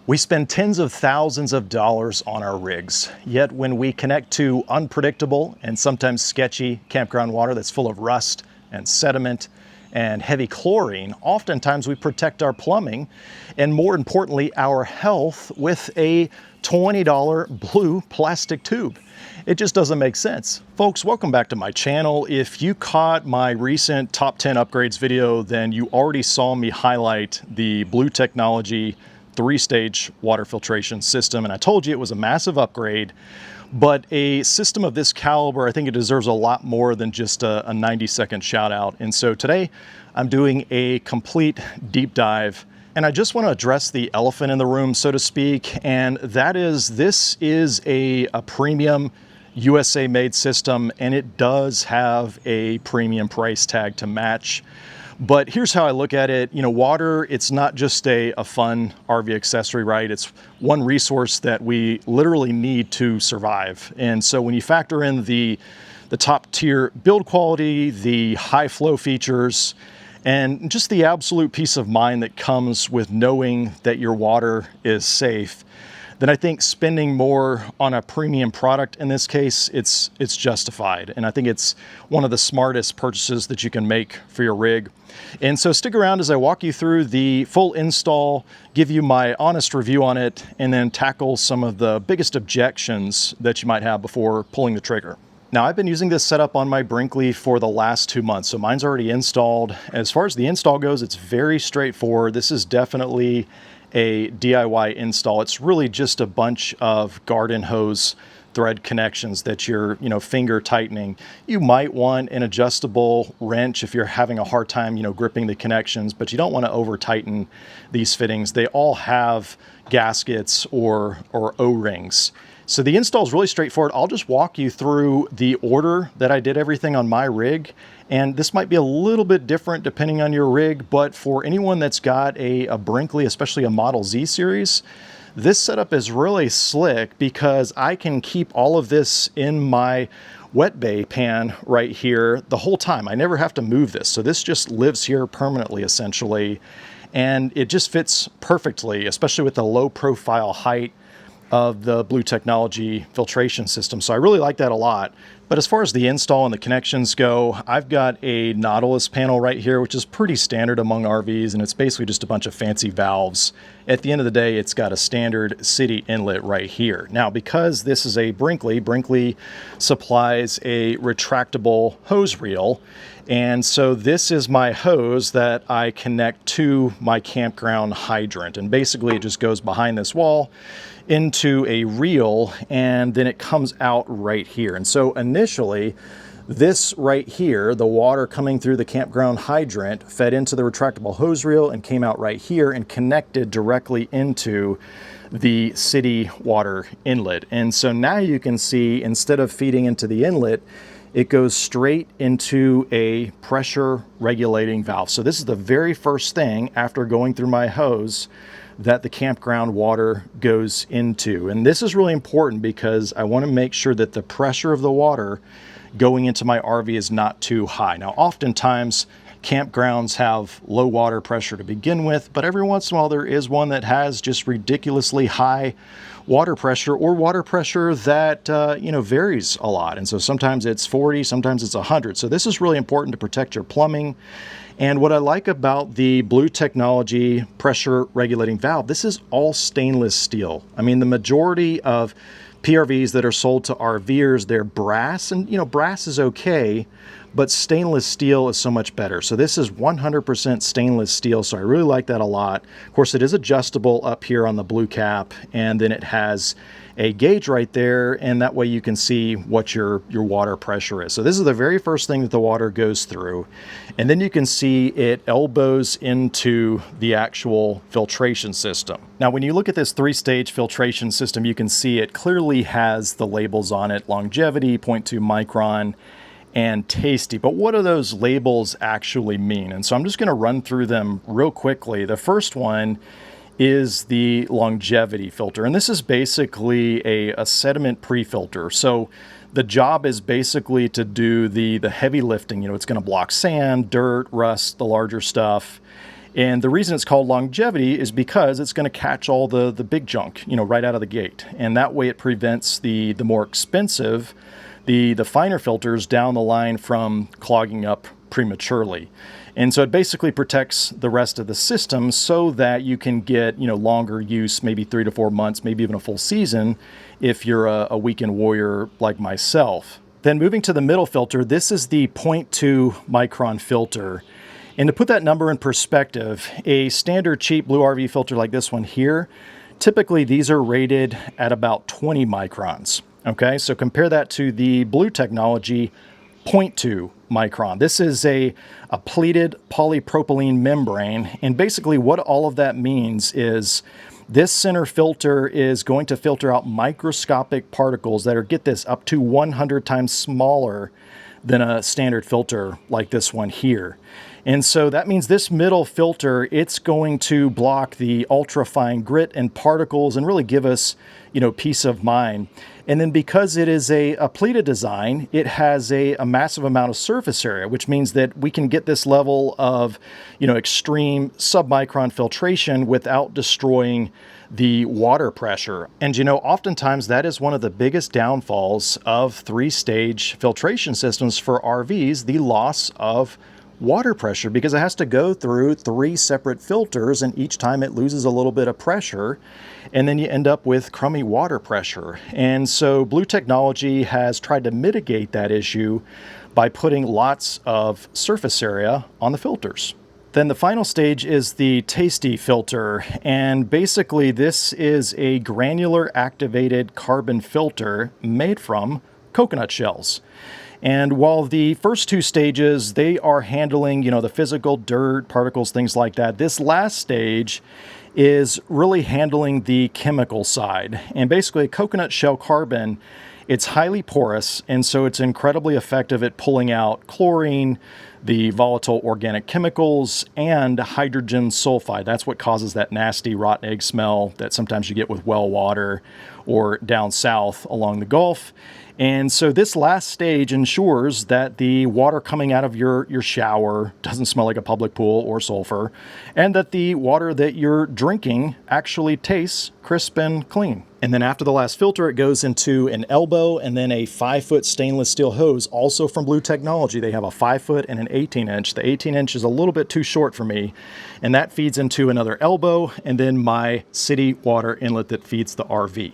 We spend tens of thousands of dollars on our rigs, yet when we connect to unpredictable and sometimes sketchy campground water that's full of rust and sediment and heavy chlorine, oftentimes we protect our plumbing and, more importantly, our health with a $20 blue plastic tube. It just doesn't make sense. Folks, welcome back to my channel. If you caught my recent top 10 upgrades video, then you already saw me highlight the BluTechnology 3-stage water filtration system, and I told you it was a massive upgrade. But a system of this caliber, I think it deserves a lot more than just a 90-second shout out. And so today I'm doing a complete deep dive, and I just want to address the elephant in the room, so to speak, and that is this is a premium USA made system, and it does have a premium price tag to match. But here's how I look at it. You know, water, it's not just a fun RV accessory, right? It's one resource that we literally need to survive. And so when you factor in the top tier build quality, the high flow features, and just the absolute peace of mind that comes with knowing that your water is safe, then I think spending more on a premium product, in this case, it's justified. And I think it's one of the smartest purchases that you can make for your rig. And so stick around as I walk you through the full install, give you my honest review on it, and then tackle some of the biggest objections that you might have before pulling the trigger. Now, I've been using this setup on my Brinkley for the last 2 months, so mine's already installed. As far as the install goes, it's very straightforward. This is definitely a DIY install. It's really just a bunch of garden hose thread connections that you're, finger tightening. You might want an adjustable wrench if you're having a hard time, gripping the connections, but you don't want to over tighten these fittings. They all have gaskets or O-rings. So the install is really straightforward. I'll just walk you through the order that I did everything on my rig. And this might be a little bit different depending on your rig, but for anyone that's got a Brinkley, especially a Model Z series, this setup is really slick because I can keep all of this in my wet bay pan right here the whole time. I never have to move this. So this just lives here permanently, essentially. And it just fits perfectly, especially with the low profile height of the BluTechnology filtration system. So I really like that a lot. But as far as the install and the connections go, I've got a Nautilus panel right here, which is pretty standard among RVs, and it's basically just a bunch of fancy valves. At the end of the day, it's got a standard city inlet right here. Now, because this is a Brinkley supplies a retractable hose reel, and so this is my hose that I connect to my campground hydrant, and basically it just goes behind this wall into a reel, and then it comes out right here. And so initially, this right here, the water coming through the campground hydrant, fed into the retractable hose reel and came out right here and connected directly into the city water inlet. And so now you can see, instead of feeding into the inlet, it goes straight into a pressure regulating valve. So this is the very first thing after going through my hose that the campground water goes into. And this is really important because I want to make sure that the pressure of the water going into my RV is not too high. Now, oftentimes campgrounds have low water pressure to begin with, but every once in a while there is one that has just ridiculously high water pressure, or water pressure that varies a lot. And so sometimes it's 40, sometimes it's 100. So this is really important to protect your plumbing. And what I like about the BluTechnology pressure regulating valve, this is all stainless steel. I mean, the majority of PRVs that are sold to RVers, they're brass, and brass is okay, but stainless steel is so much better. So this is 100% stainless steel, so I really like that a lot. Of course, it is adjustable up here on the blue cap, and then it has a gauge right there, and that way you can see what your water pressure is. So this is the very first thing that the water goes through, and then you can see it elbows into the actual filtration system. Now, when you look at this 3-stage filtration system, you can see it clearly has the labels on it: longevity, 0.2 micron, and tasty. But what do those labels actually mean? And so I'm just going to run through them real quickly. The first one is the longevity filter, and this is basically a sediment pre-filter. So the job is basically to do the heavy lifting. It's going to block sand, dirt, rust, the larger stuff, And the reason it's called longevity is because it's going to catch all the big junk, right out of the gate. And that way it prevents the more expensive, the finer filters down the line from clogging up prematurely. And so it basically protects the rest of the system so that you can get, longer use, maybe 3 to 4 months, maybe even a full season if you're a weekend warrior like myself. Then moving to the middle filter, this is the 0.2 micron filter. And to put that number in perspective, a standard cheap Blue RV filter like this one here, typically these are rated at about 20 microns. Okay, so compare that to the BluTechnology 0.2 micron. This is a pleated polypropylene membrane, and basically what all of that means is this center filter is going to filter out microscopic particles that are, get this, up to 100 times smaller than a standard filter like this one here. And so that means this middle filter, it's going to block the ultra-fine grit and particles and really give us, peace of mind. And then because it is a pleated design, it has a massive amount of surface area, which means that we can get this level of, extreme submicron filtration without destroying the water pressure. And oftentimes that is one of the biggest downfalls of 3-stage filtration systems for RVs, the loss of water pressure, because it has to go through 3 separate filters, and each time it loses a little bit of pressure, and then you end up with crummy water pressure. And so BluTechnology has tried to mitigate that issue by putting lots of surface area on the filters. Then the final stage is the Tasty filter, and basically this is a granular activated carbon filter made from coconut shells. And while the first 2 stages, they are handling, the physical dirt, particles, things like that, this last stage is really handling the chemical side. And basically coconut shell carbon, it's highly porous, and so it's incredibly effective at pulling out chlorine, the volatile organic chemicals, and hydrogen sulfide. That's what causes that nasty rotten egg smell that sometimes you get with well water or down south along the Gulf. And so this last stage ensures that the water coming out of your shower doesn't smell like a public pool or sulfur, and that the water that you're drinking actually tastes crisp and clean. And then after the last filter, it goes into an elbow and then a 5-foot stainless steel hose, also from BluTechnology. They have a 5-foot and an 18-inch. The 18-inch is a little bit too short for me, and that feeds into another elbow, and then my city water inlet that feeds the RV.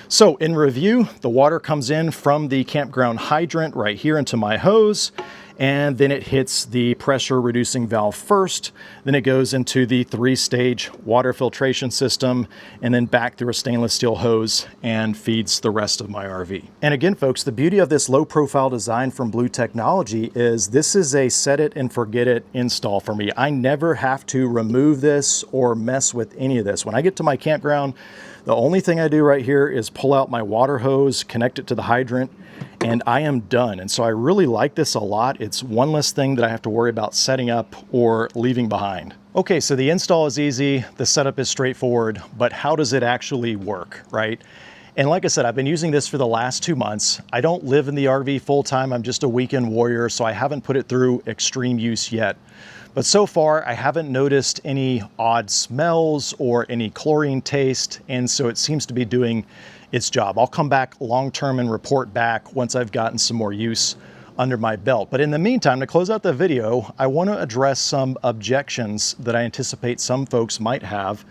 So in review, the water comes in from the campground hydrant right here into my hose, and then it hits the pressure reducing valve first, then it goes into the 3-stage water filtration system, and then back through a stainless steel hose and feeds the rest of my RV. And again, folks, the beauty of this low profile design from BluTechnology is this is a set it and forget it install for me. I never have to remove this or mess with any of this. When I get to my campground, the only thing I do right here is pull out my water hose, connect it to the hydrant, and I am done. And so I really like this a lot. It's one less thing that I have to worry about setting up or leaving behind. Okay, so the install is easy, the setup is straightforward, but how does it actually work, right? And like I said, I've been using this for the last 2 months. I don't live in the RV full time, I'm just a weekend warrior, so I haven't put it through extreme use yet. But so far, I haven't noticed any odd smells or any chlorine taste, and so it seems to be doing its job. I'll come back long-term and report back once I've gotten some more use under my belt. But in the meantime, to close out the video, I want to address some objections that I anticipate some folks might have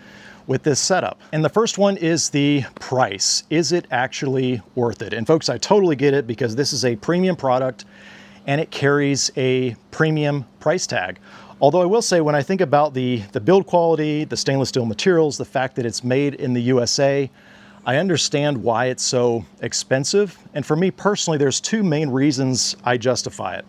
with this setup. And the first one is the price. Is it actually worth it? And folks, I totally get it, because this is a premium product and it carries a premium price tag. Although I will say, when I think about the build quality, the stainless steel materials, the fact that it's made in the USA, I understand why it's so expensive. And for me personally, there's 2 main reasons I justify it.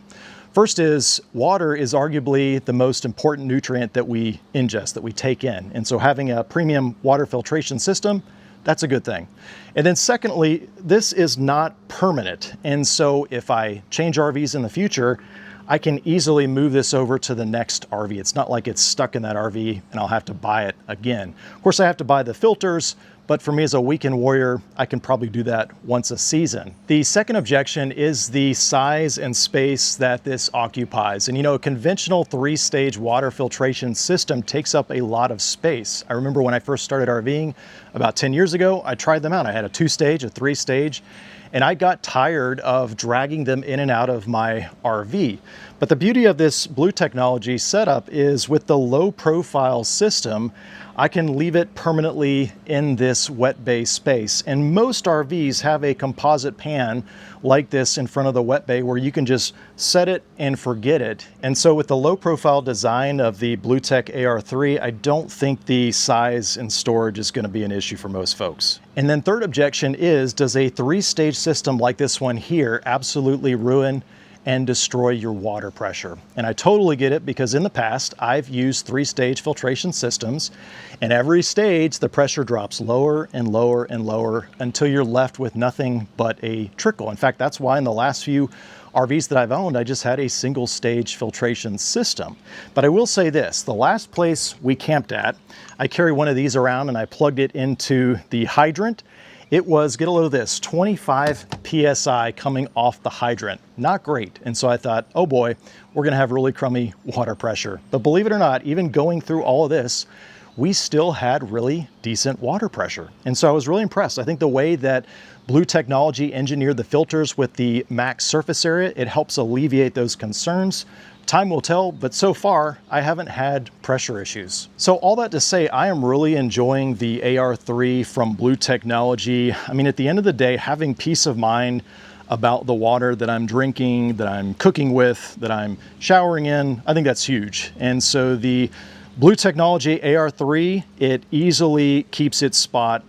First is, water is arguably the most important nutrient that we ingest, that we take in. And so having a premium water filtration system, that's a good thing. And then secondly, this is not permanent. And so if I change RVs in the future, I can easily move this over to the next RV. It's not like it's stuck in that RV and I'll have to buy it again. Of course, I have to buy the filters, but for me as a weekend warrior, I can probably do that once a season. The second objection is the size and space that this occupies. And you know, a conventional 3-stage water filtration system takes up a lot of space. I remember when I first started RVing about 10 years ago, I tried them out. I had a 2-stage, a 3-stage, and I got tired of dragging them in and out of my RV. But the beauty of this Blu Technology setup is with the low profile system, I can leave it permanently in this wet bay space. And most RVs have a composite pan like this in front of the wet bay where you can just set it and forget it. And so with the low profile design of the BluTech AR3, I don't think the size and storage is going to be an issue for most folks. And then third objection is, does a 3-stage system like this one here absolutely ruin and destroy your water pressure? And I totally get it, because in the past I've used 3-stage filtration systems, and every stage the pressure drops lower and lower and lower until you're left with nothing but a trickle. In fact, that's why in the last few RVs that I've owned, I just had a single-stage filtration system. But I will say this, the last place we camped at, I carry one of these around and I plugged it into the hydrant. It was, get a load of this, 25 PSI coming off the hydrant. Not great. And so I thought, oh boy, we're gonna have really crummy water pressure. But believe it or not, even going through all of this, we still had really decent water pressure. And so I was really impressed. I think the way that Blu Technology engineered the filters with the max surface area, it helps alleviate those concerns. Time will tell, but so far I haven't had pressure issues. So all that to say, I am really enjoying the AR3 from Blu Technology. I mean, at the end of the day, having peace of mind about the water that I'm drinking, that I'm cooking with, that I'm showering in, I think that's huge. And so the Blu Technology AR3, it easily keeps its spot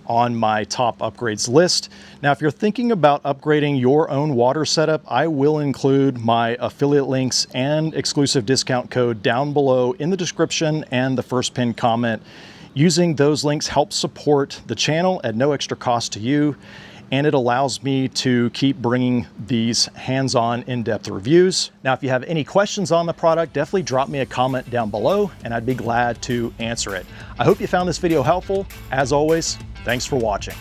on my top upgrades list. Now, if you're thinking about upgrading your own water setup, I will include my affiliate links and exclusive discount code down below in the description and the first pinned comment. Using those links helps support the channel at no extra cost to you, and it allows me to keep bringing these hands-on in-depth reviews. Now, if you have any questions on the product, definitely drop me a comment down below and I'd be glad to answer it. I hope you found this video helpful. As always, thanks for watching.